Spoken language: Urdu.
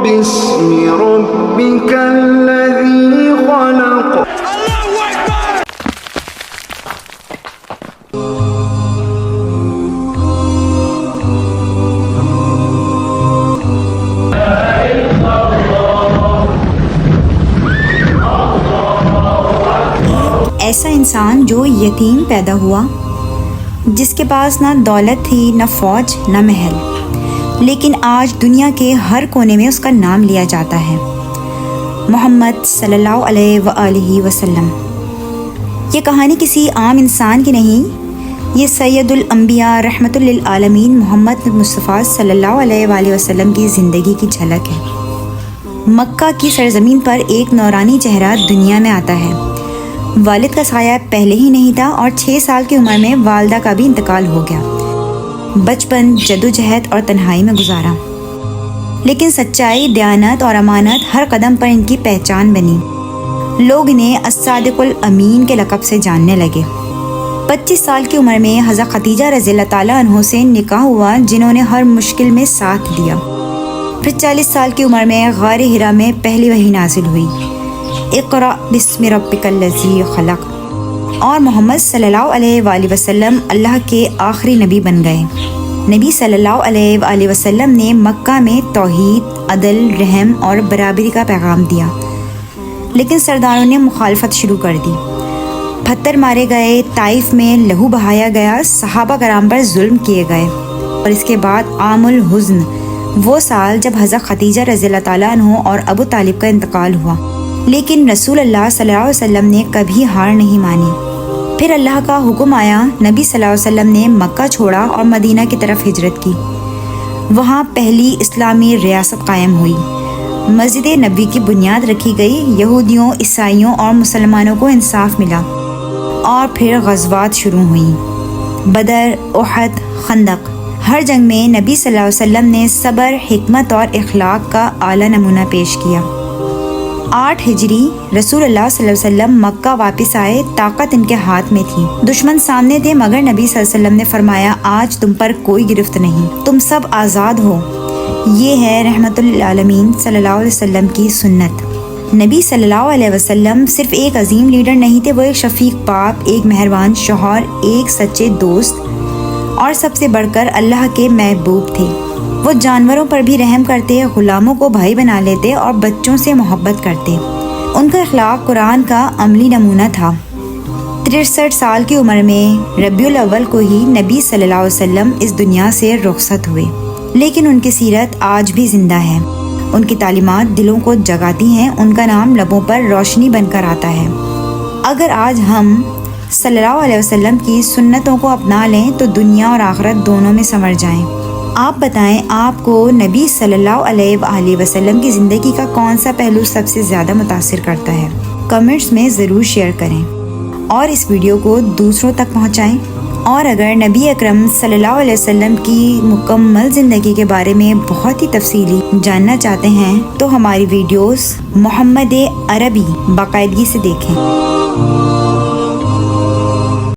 باسم ربك الذي خلق. ایسا انسان جو یتیم پیدا ہوا، جس کے پاس نہ دولت تھی، نہ فوج، نہ محل، لیکن آج دنیا کے ہر کونے میں اس کا نام لیا جاتا ہے، محمد صلی اللہ علیہ وآلہ وسلم۔ یہ کہانی کسی عام انسان کی نہیں، یہ سید الانبیاء رحمۃ للعالمین محمد مصطفیٰ صلی اللہ علیہ وآلہ وسلم کی زندگی کی جھلک ہے۔ مکہ کی سرزمین پر ایک نورانی چہرہ دنیا میں آتا ہے۔ والد کا سایہ پہلے ہی نہیں تھا اور 6 سال کی عمر میں والدہ کا بھی انتقال ہو گیا۔ بچپن جدوجہد اور تنہائی میں گزارا، لیکن سچائی، دیانت اور امانت ہر قدم پر ان کی پہچان بنی۔ لوگ انہیں الصادق الامین کے لقب سے جاننے لگے۔ 25 سال کی عمر میں حضرت خدیجہ رضی اللہ تعالیٰ عنہ سے نکاح ہوا، جنہوں نے ہر مشکل میں ساتھ دیا۔ پھر 40 سال کی عمر میں غار حرا میں پہلی وحی نازل ہوئی، اقرأ باسم ربک الذی خلق، اور محمد صلی اللہ علیہ وآلہ وسلم اللہ کے آخری نبی بن گئے۔ نبی صلی اللہ علیہ وآلہ وسلم نے مکہ میں توحید، عدل، رحم اور برابری کا پیغام دیا، لیکن سرداروں نے مخالفت شروع کر دی۔ پتھر مارے گئے، طائف میں لہو بہایا گیا، صحابہ کرام پر ظلم کیے گئے، اور اس کے بعد عام الحزن، وہ سال جب حضرت خدیجہ رضی اللہ تعالیٰ عنہ اور ابو طالب کا انتقال ہوا، لیکن رسول اللہ صلی اللہ علیہ وسلم نے کبھی ہار نہیں مانی۔ پھر اللہ کا حکم آیا، نبی صلی اللہ علیہ وسلم نے مکہ چھوڑا اور مدینہ کی طرف ہجرت کی۔ وہاں پہلی اسلامی ریاست قائم ہوئی، مسجد نبوی کی بنیاد رکھی گئی، یہودیوں، عیسائیوں اور مسلمانوں کو انصاف ملا، اور پھر غزوات شروع ہوئیں، بدر، احد، خندق۔ ہر جنگ میں نبی صلی اللہ علیہ وسلم نے صبر، حکمت اور اخلاق کا اعلیٰ نمونہ پیش کیا۔ 8 ہجری رسول اللہ صلی اللہ علیہ وسلم مکہ واپس آئے، طاقت ان کے ہاتھ میں تھی، دشمن سامنے تھے، مگر نبی صلی اللہ علیہ وسلم نے فرمایا، آج تم پر کوئی گرفت نہیں، تم سب آزاد ہو۔ یہ ہے رحمت للعالمین صلی اللہ علیہ وسلم کی سنت۔ نبی صلی اللہ علیہ وسلم صرف ایک عظیم لیڈر نہیں تھے، وہ ایک شفیق باپ، ایک مہربان شوہر، ایک سچے دوست، اور سب سے بڑھ کر اللہ کے محبوب تھے۔ وہ جانوروں پر بھی رحم کرتے، غلاموں کو بھائی بنا لیتے اور بچوں سے محبت کرتے۔ ان کا اخلاق قرآن کا عملی نمونہ تھا۔ 63 سال کی عمر میں ربیع الاول کو ہی نبی صلی اللہ علیہ وسلم اس دنیا سے رخصت ہوئے، لیکن ان کی سیرت آج بھی زندہ ہے۔ ان کی تعلیمات دلوں کو جگاتی ہیں، ان کا نام لبوں پر روشنی بن کر آتا ہے۔ اگر آج ہم صلی اللہ علیہ وسلم کی سنتوں کو اپنا لیں تو دنیا اور آخرت دونوں میں سنور جائیں۔ آپ بتائیں، آپ کو نبی صلی اللہ علیہ وآلہ وسلم کی زندگی کا کون سا پہلو سب سے زیادہ متاثر کرتا ہے؟ کمنٹس میں ضرور شیئر کریں اور اس ویڈیو کو دوسروں تک پہنچائیں۔ اور اگر نبی اکرم صلی اللہ علیہ وسلم کی مکمل زندگی کے بارے میں بہت ہی تفصیلی جاننا چاہتے ہیں تو ہماری ویڈیوز محمد عربی باقاعدگی سے دیکھیں۔